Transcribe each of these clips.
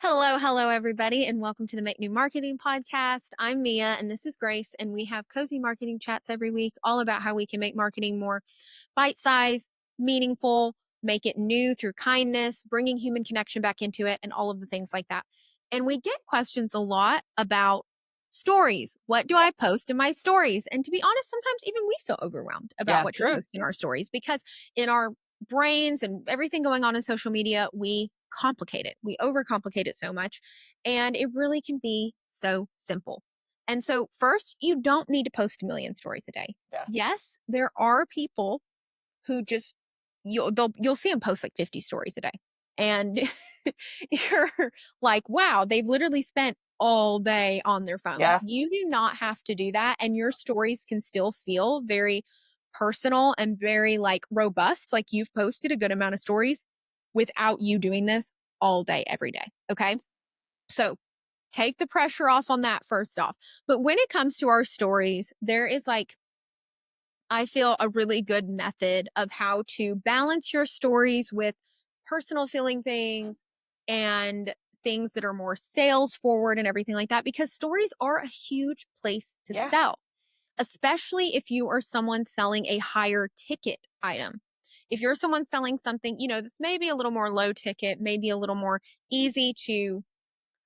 Hello, everybody, and welcome to the Make New Marketing Podcast. I'm Mia, and this is Grace, and we have cozy marketing chats every week, all about how we can make marketing more bite-sized, meaningful, make it new through kindness, bringing human connection back into it, and all of the things like that. And we get questions a lot about stories. What do I post in my stories? And to be honest, sometimes even we feel overwhelmed about Yeah, what to true. post in our stories because in our brains and everything going on in social media, we complicate it. We overcomplicate it so much. And it really can be so simple. And so, first, you don't need to post a million stories a day. Yeah. Yes, there are people who just you'll see them post like 50 stories a day. And you're like, wow, they've literally spent all day on their phone. Yeah. You do not have to do that. And your stories can still feel very personal and very like robust. Like you've posted a good amount of stories without you doing this all day, every day. Okay. So take the pressure off on that first off. But when it comes to our stories, there is like, I feel a really good method of how to balance your stories with personal feeling things and things that are more sales forward and everything like that, because stories are a huge place to Yeah. sell, especially if you are someone selling a higher ticket item. If you're someone selling something, that's maybe a little more low ticket, maybe a little more easy to,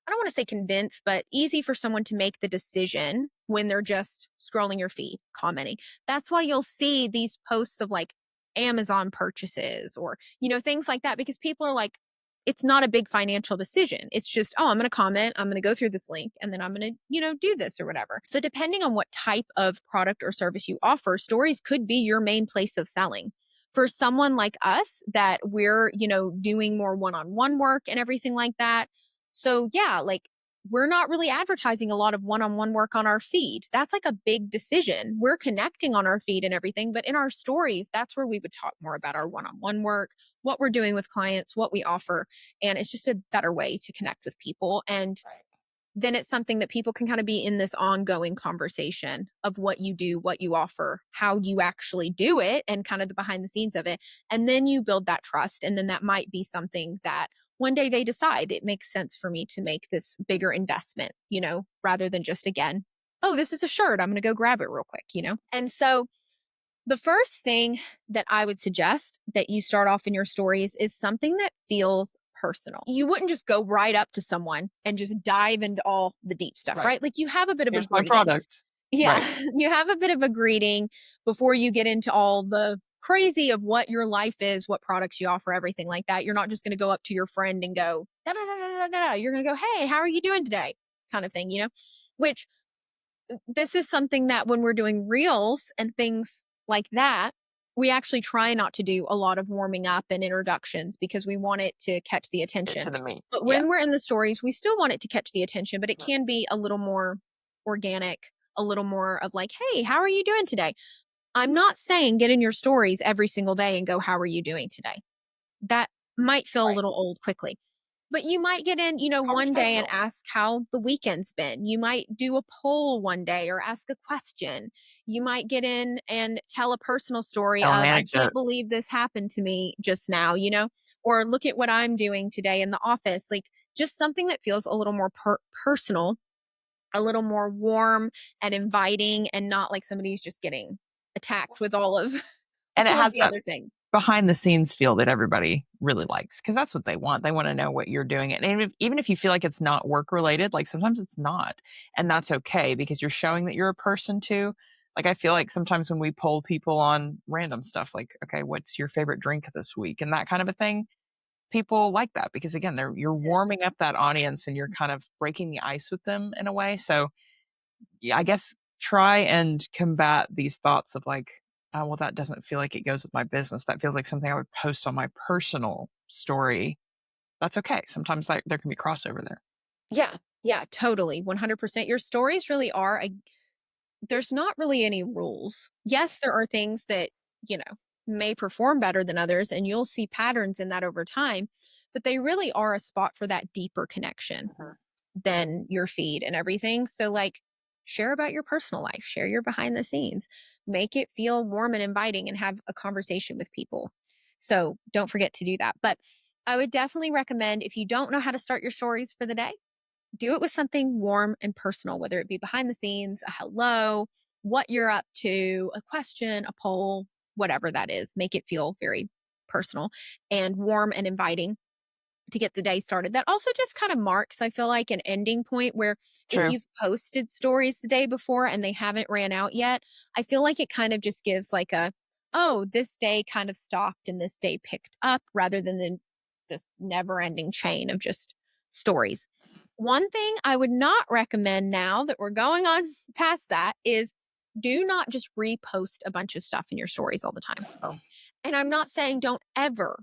I don't want to say convince, but easy for someone to make the decision when they're just scrolling your feed, commenting. That's why you'll see these posts of like Amazon purchases or, things like that, because people are like, it's not a big financial decision. It's just, oh, I'm going to comment, I'm going to go through this link, and then I'm going to, do this or whatever. So, depending on what type of product or service you offer, stories could be your main place of selling. For someone like us that we're, doing more one on one work and everything like that, so yeah, like we're not really advertising a lot of one-on-one work on our feed. That's like a big decision. We're connecting on our feed and everything, but in our stories, that's where we would talk more about our one-on-one work, what we're doing with clients, what we offer. And it's just a better way to connect with people. And Right. then it's something that people can kind of be in this ongoing conversation of what you do, what you offer, how you actually do it, and kind of the behind the scenes of it. And then you build that trust. And then that might be something that one day they decide it makes sense for me to make this bigger investment, rather than just again, oh, this is a shirt. I'm going to go grab it real quick. And so the first thing that I would suggest that you start off in your stories is something that feels personal. You wouldn't just go right up to someone and just dive into all the deep stuff, Right. right? Like you have a bit of a Here's my greeting. product. Yeah, Right. you have a bit of a greeting before you get into all the crazy of what your life is, what products you offer, everything like that. You're not just going to go up to your friend and go, da, da, da, da, da, da. You're going to go, hey, how are you doing today? Kind of thing, which this is something that when we're doing reels and things like that, we actually try not to do a lot of warming up and introductions because we want it to catch the Get to attention. the meat. But Yeah. when we're in the stories, we still want it to catch the attention, but it Mhm. can be a little more organic, a little more of like, hey, how are you doing today? I'm not saying get in your stories every single day and go, how are you doing today? That might feel a Right. little old quickly. But you might get in, one day and Conversational. ask how the weekend's been. You might do a poll one day or ask a question. You might get in and tell a personal story Tell an of, I can't anecdote. believe this happened to me just now, or look at what I'm doing today in the office. Like just something that feels a little more personal, a little more warm and inviting, and not like somebody's just getting attacked with all of And it all of has the that other things. behind the scenes feel that everybody really likes because that's what they want. They want to know what you're doing. And even if you feel like it's not work related, like sometimes it's not. And that's okay because you're showing that you're a person too. Like I feel like sometimes when we poll people on random stuff, like, okay, what's your favorite drink this week? And that kind of a thing, people like that because again, you're warming up that audience and you're kind of breaking the ice with them in a way. So yeah, I guess try and combat these thoughts of like, oh, well, that doesn't feel like it goes with my business. That feels like something I would post on my personal story. That's okay. Sometimes there can be crossover there. Yeah. Yeah, totally. 100%. Your stories really are there's not really any rules. Yes, there are things that, may perform better than others, and you'll see patterns in that over time, but they really are a spot for that deeper connection Mhm. than your feed and everything. So, like, share about your personal life, share your behind the scenes, make it feel warm and inviting, and have a conversation with people. So, don't forget to do that. But I would definitely recommend if you don't know how to start your stories for the day, do it with something warm and personal, whether it be behind the scenes, a hello, what you're up to, a question, a poll, whatever that is. Make it feel very personal and warm and inviting to get the day started. That also just kind of marks, I feel like, an ending point where if True. you've posted stories the day before and they haven't ran out yet, I feel like it kind of just gives like a, oh, this day kind of stopped and this day picked up rather than this never ending chain of just stories. One thing I would not recommend now that we're going on past that is do not just repost a bunch of stuff in your stories all the time. Oh, And I'm not saying don't ever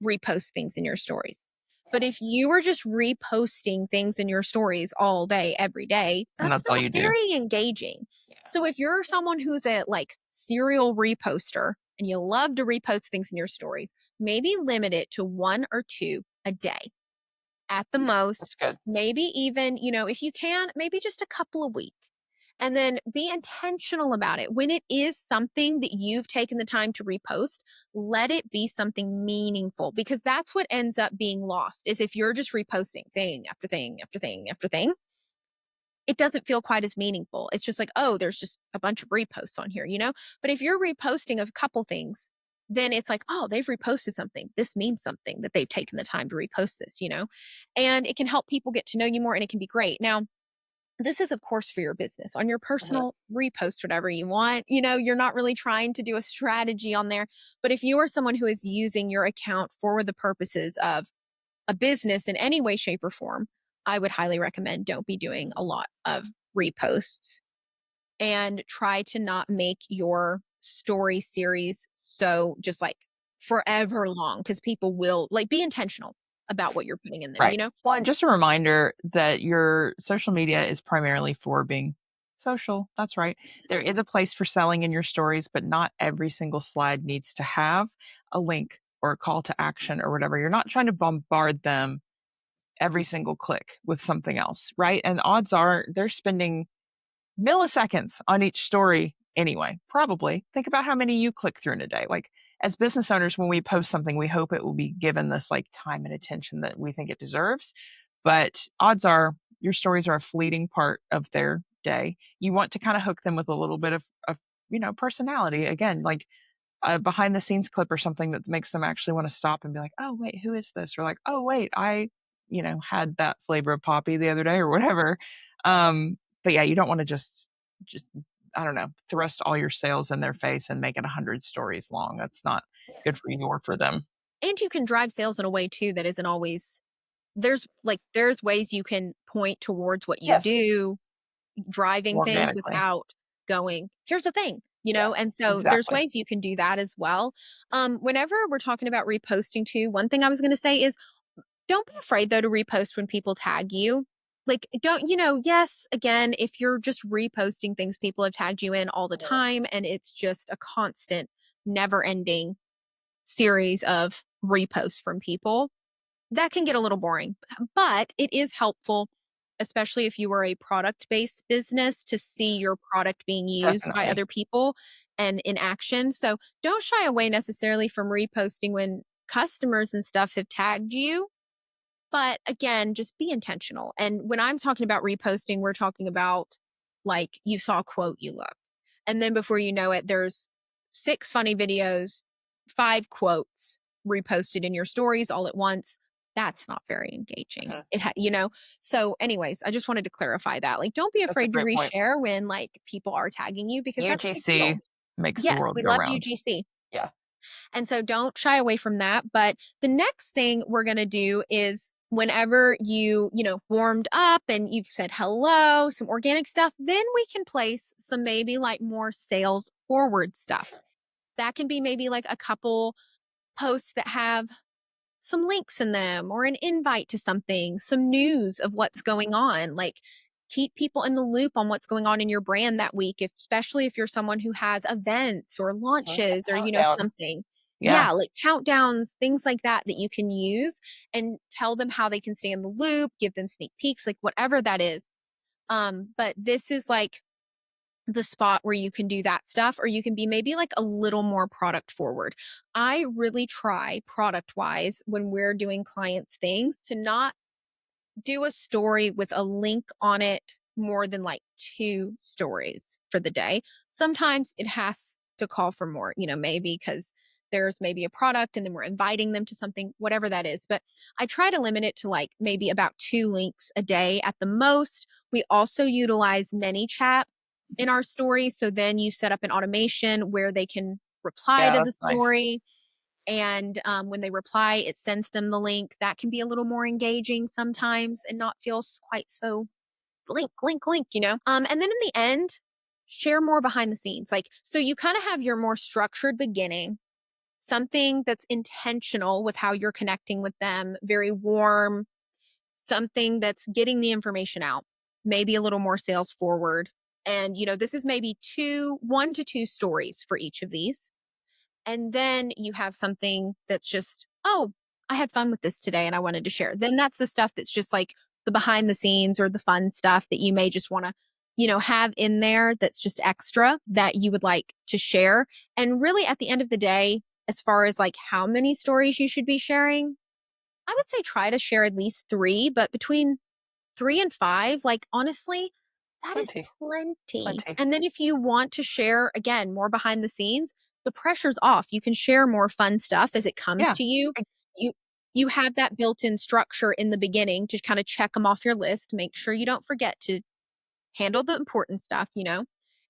repost things in your stories. But if you are just reposting things in your stories all day, every day, and that's that's all not you do. very engaging. So if you're someone who's a like serial reposter and you love to repost things in your stories, maybe limit it to one or two a day at the That's most. good. Maybe even, if you can, maybe just a couple a week. And then be intentional about it. When it is something that you've taken the time to repost, let it be something meaningful because that's what ends up being lost is if you're just reposting thing after thing after thing after thing, it doesn't feel quite as meaningful. It's just like, oh, there's just a bunch of reposts on here. But if you're reposting a couple things, then it's like, oh, they've reposted something. This means something that they've taken the time to repost this. And it can help people get to know you more and it can be great. Now, this is, of course, for your business. On your Mhm. personal, repost whatever you want. You're not really trying to do a strategy on there. But if you are someone who is using your account for the purposes of a business in any way, shape, or form, I would highly recommend don't be doing a lot of reposts and try to not make your story series so just like forever long because people will like be intentional about what you're putting in Right. there. Well, and just a reminder that your social media is primarily for being social. That's right. There is a place for selling in your stories, but not every single slide needs to have a link or a call to action or whatever. You're not trying to bombard them every single click with something else, right? And odds are they're spending milliseconds on each story anyway. Probably. Think about how many you click through in a day. Like as business owners, when we post something, we hope it will be given this like time and attention that we think it deserves. But odds are your stories are a fleeting part of their day. You want to kind of hook them with a little bit of personality. Again, like a behind the scenes clip or something that makes them actually want to stop and be like, oh, wait, who is this? Or like, oh, wait, I had that flavor of poppy the other day or whatever. But yeah, you don't want to just, I don't know, thrust all your sales in their face and make it 100 stories long. That's not good for you or for them And you can drive sales in a way too that isn't always there's ways you can point towards what you Yes. do, driving things organically. without going, here's the thing, Yeah, and so there's exactly. ways you can do that as well. Whenever we're talking about reposting too, one thing I was going to say is don't be afraid though to repost when people tag you. Like, don't, yes, again, if you're just reposting things people have tagged you in all the Mhm. time and it's just a constant, never ending series of reposts from people, that can get a little boring, but it is helpful, especially if you are a product-based business, to see your product being used by Definitely. other people and in action. So don't shy away necessarily from reposting when customers and stuff have tagged you. But again, just be intentional. And when I'm talking about reposting, we're talking about like you saw a quote you love. And then before you know it, there's six funny videos, five quotes reposted in your stories all at once. That's not very engaging. Mhm. So anyways, I just wanted to clarify that. Like don't be That's a afraid to great point. reshare when like people are tagging you because that's a big deal. UGC makes the Yes, world we go love round. UGC. Yeah. And so don't shy away from that. But the next thing we're going to do is whenever warmed up and you've said hello, some organic stuff, then we can place some maybe like more sales forward stuff. That can be maybe like a couple posts that have some links in them or an invite to something, some news of what's going on. Like keep people in the loop on what's going on in your brand that week, especially if you're someone who has events or Mhm. A launches or, countdown. something. Yeah. Yeah, like countdowns, things like that that you can use and tell them how they can stay in the loop, give them sneak peeks, like whatever that is. But this is like the spot where you can do that stuff, or you can be maybe like a little more product forward. I really try product wise when we're doing clients' things to not do a story with a link on it more than like 2 stories for the day. Sometimes it has to call for more, maybe because there's maybe a product and then we're inviting them to something, whatever that is. But I try to limit it to like maybe about 2 links a day at the most. We also utilize ManyChat in our stories. So then you set up an automation where they can reply Yeah, to the that's nice. story, and when they reply, it sends them the link. That can be a little more engaging sometimes and not feel quite so link, link, link, And then in the end, share more behind the scenes. Like, so you kind of have your more structured beginning, something that's intentional with how you're connecting with them, very warm, something that's getting the information out, maybe a little more sales forward. And, this is maybe 1 to 2 stories for each of these, and then you have something that's just, oh, I had fun with this today and I wanted to share. Then that's the stuff that's just like the behind the scenes or the fun stuff that you may just want to, have in there that's just extra that you would like to share. And really at the end of the day, as far as like how many stories you should be sharing, I would say try to share at least 3, but between 3 and 5, like, honestly, that is Plenty, plenty. plenty. And then if you want to share, again, more behind the scenes, the pressure's off. You can share more fun stuff as it comes Yeah. to you. I You you have that built-in structure in the beginning to kinda check them off your list, make sure you don't forget to handle the important stuff,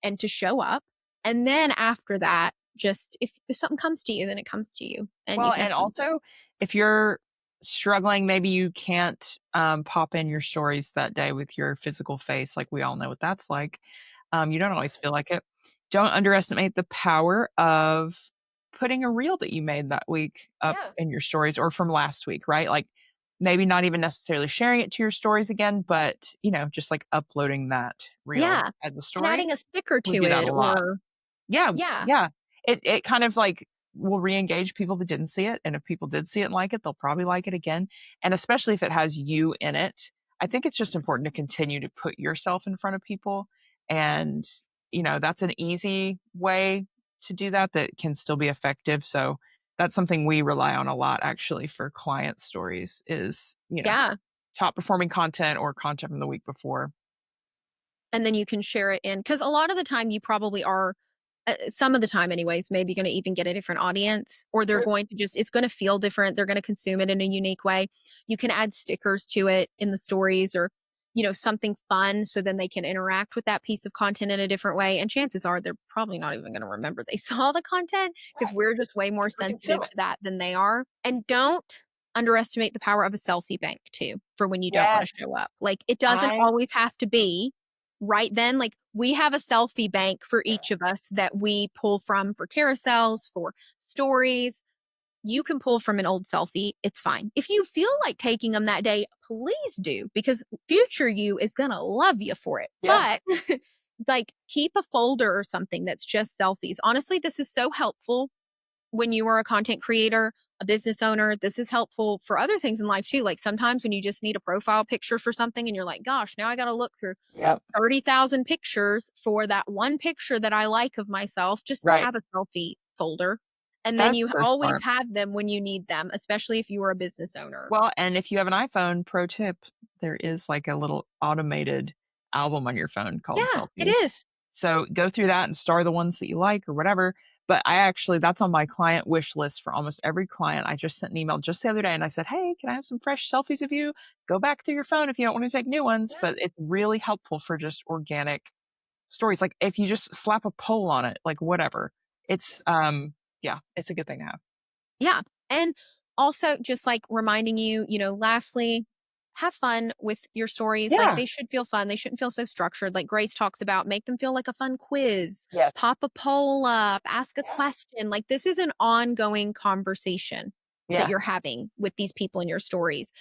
and to show up. And then after that, just if something comes to you, then it comes to you, and you Well, can have and fun with it. also, if you're struggling, maybe you can't, pop in your stories that day with your physical face, like, we all know what that's like. You don't always feel like it. Don't underestimate the power of putting a reel that you made that week up Yeah. in your stories or from last week, right? Like, maybe not even necessarily sharing it to your stories again, but, just, like, uploading that reel Yeah. as a And story. adding a sticker We to do that it, a lot. or Yeah, yeah. yeah. It kind of, like, will reengage people that didn't see it, and if people did see it and like it, they'll probably like it again, and especially if it has you in it. I think it's just important to continue to put yourself in front of people, and, that's an easy way to do that that can still be effective, so that's something we rely on a lot actually for client stories is, Yeah. top performing content or content from the week before. And then you can share it in, because a lot of the time you probably are, some of the time anyways, maybe going to even get a different audience, or they're True. going to just, it's going to feel different. They're going to consume it in a unique way. You can add stickers to it in the stories, or, something fun. So then they can interact with that piece of content in a different way. And chances are they're probably not even going to remember they saw the content, because Right. we're just way more Because we can sensitive feel to it. that than they are. And don't underestimate the power of a selfie bank too, for when you don't want Yes. to show up. Like, it doesn't I always have to be right then. Like, we have a selfie bank for each of us that we pull from for carousels, for stories. You can pull from an old selfie. It's fine. If you feel like taking them that day, please do, because future you is going to love you for it. yeah. But like, keep a folder or something that's just selfies. Honestly, this is so helpful when you are a content creator, a business owner. This is helpful for other things in life too. Like, sometimes when you just need a profile picture for something and you're like, gosh, now I got to look through Yep. 30,000 pictures for that one picture that I like of myself. Just Right. have a selfie folder. And then That's you so always smart. have them when you need them, especially if you are a business owner. Well, and if you have an iPhone, pro tip, there is like a little automated album on your phone called Yeah, it Selfies. is. So go through that and star the ones that you like or whatever. But I actually, that's on my client wish list for almost every client. I just sent an email just the other day and I said, hey, can I have some fresh selfies of you? Go back through your phone if you don't want to take new ones. Yeah. But it's really helpful for just organic stories. Like if you just slap a poll on it, like whatever. It's yeah, it's a good thing to have. Yeah. And also just like reminding you, lastly, have fun with your stories. Like, Yeah. they should feel fun. They shouldn't feel so structured. Like Grace talks about, make them feel like a fun quiz, Yes. pop a poll up, ask a Yeah. question. Like, this is an ongoing conversation that Yeah. you're having with these people in your stories.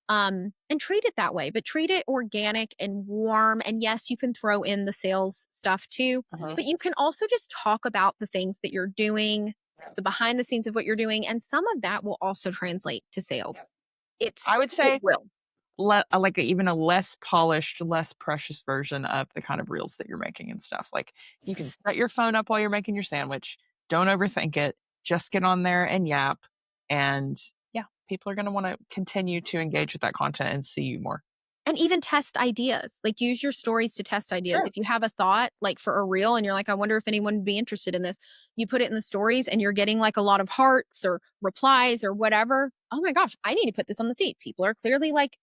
And treat it that way, but treat it organic and warm. And yes, you can throw in the sales stuff too, Mhm. but you can also just talk about the things that you're doing, the behind the scenes of what you're doing, and some of that will also translate to Yep. sales. I would It say will. like even a less polished, less precious version of the kind of reels that you're making and stuff. Like you can Yes. set your phone up while you're making your sandwich. Don't overthink it. Just get on there and yap. And yeah, people are going to want to continue to engage with that content and see you more. And even test ideas. Like, use your stories to test ideas. True. If you have a thought, like, for a reel and you're like, "I wonder if anyone would be interested in this," you put it in the stories and you're getting, like, a lot of hearts or replies or whatever. "Oh my gosh, I need to put this on the feed. People are clearly, like,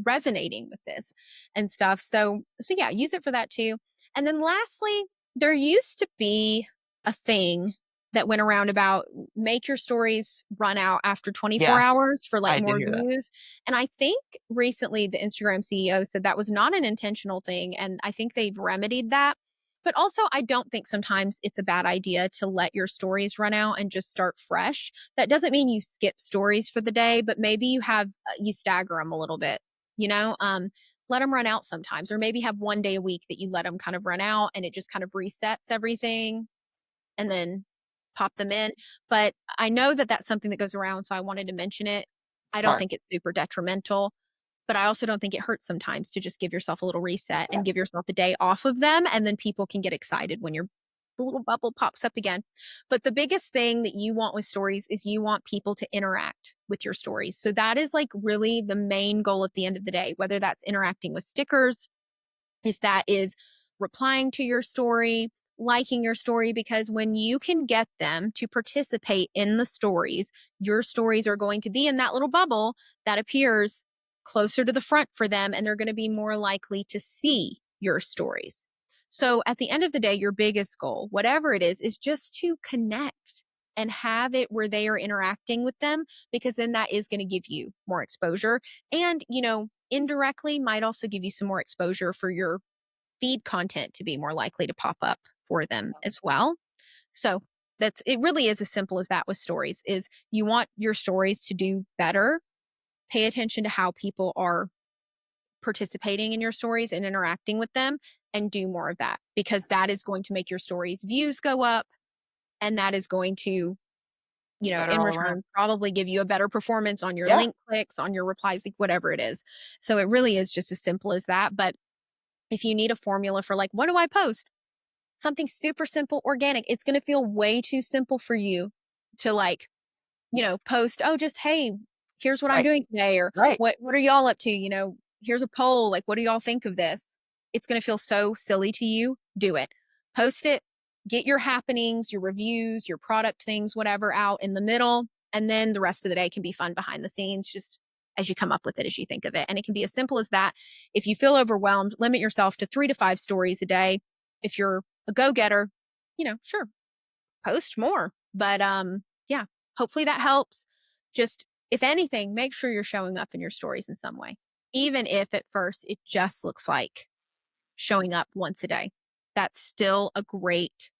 resonating with this and stuff." So yeah, use it for that too. And then lastly, there used to be a thing that went around about make your stories run out after 24 Yeah, hours for like I did more hear that. views. And I think recently the Instagram CEO said that was not an intentional thing. And I think they've remedied that. But also, I don't think sometimes it's a bad idea to let your stories run out and just start fresh. That doesn't mean you skip stories for the day, but maybe you stagger them a little bit, you know? Let them run out sometimes, or maybe have one day a week that you let them kind of run out and it just kind of resets everything and then pop them in. But I know that that's something that goes around, so I wanted to mention it. I don't Smart. think it's super detrimental, but I also don't think it hurts sometimes to just give yourself a little reset Yeah. and give yourself a day off of them, and then people can get excited when your the little bubble pops up again. But the biggest thing that you want with stories is you want people to interact with your stories. So that is like really the main goal at the end of the day, whether that's interacting with stickers, if that is replying to your story, liking your story, because when you can get them to participate in the stories, your stories are going to be in that little bubble that appears closer to the front for them, and they're going to be more likely to see your stories. So at the end of the day, your biggest goal, whatever it is just to connect and have it where they are interacting with them, because then that is going to give you more exposure and, indirectly might also give you some more exposure for your feed content to be more likely to pop up for them as well. So that's it really is as simple as that with stories is you want your stories to do better. Pay attention to how people are participating in your stories and interacting with them and do more of that because that is going to make your stories views go up and that is going to Better in all around. return, probably give you a better performance on your Yeah. link clicks, on your replies, like whatever it is. So it really is just as simple as that. But if you need a formula for like, what do I post? Something super simple, organic. It's going to feel way too simple for you to like, post, oh, just, hey, here's what I'm Right. doing today. Or Right. what are y'all up to? Here's a poll. Like, what do y'all think of this? It's going to feel so silly to you. Do it. Post it. Get your happenings, your reviews, your product things, whatever out in the middle. And then the rest of the day can be fun behind the scenes, just as you come up with it, as you think of it. And it can be as simple as that. If you feel overwhelmed, limit yourself to 3 to 5 stories a day. If you're a go getter, sure, post more. But yeah, hopefully that helps. Just if anything, make sure you're showing up in your stories in some way. Even if at first it just looks like showing up once a day. That's still a great,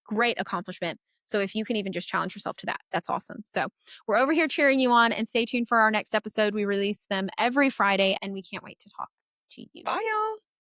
great accomplishment. So if you can even just challenge yourself to that, that's awesome. So we're over here cheering you on and stay tuned for our next episode. We release them every Friday and we can't wait to talk to you. Bye, y'all.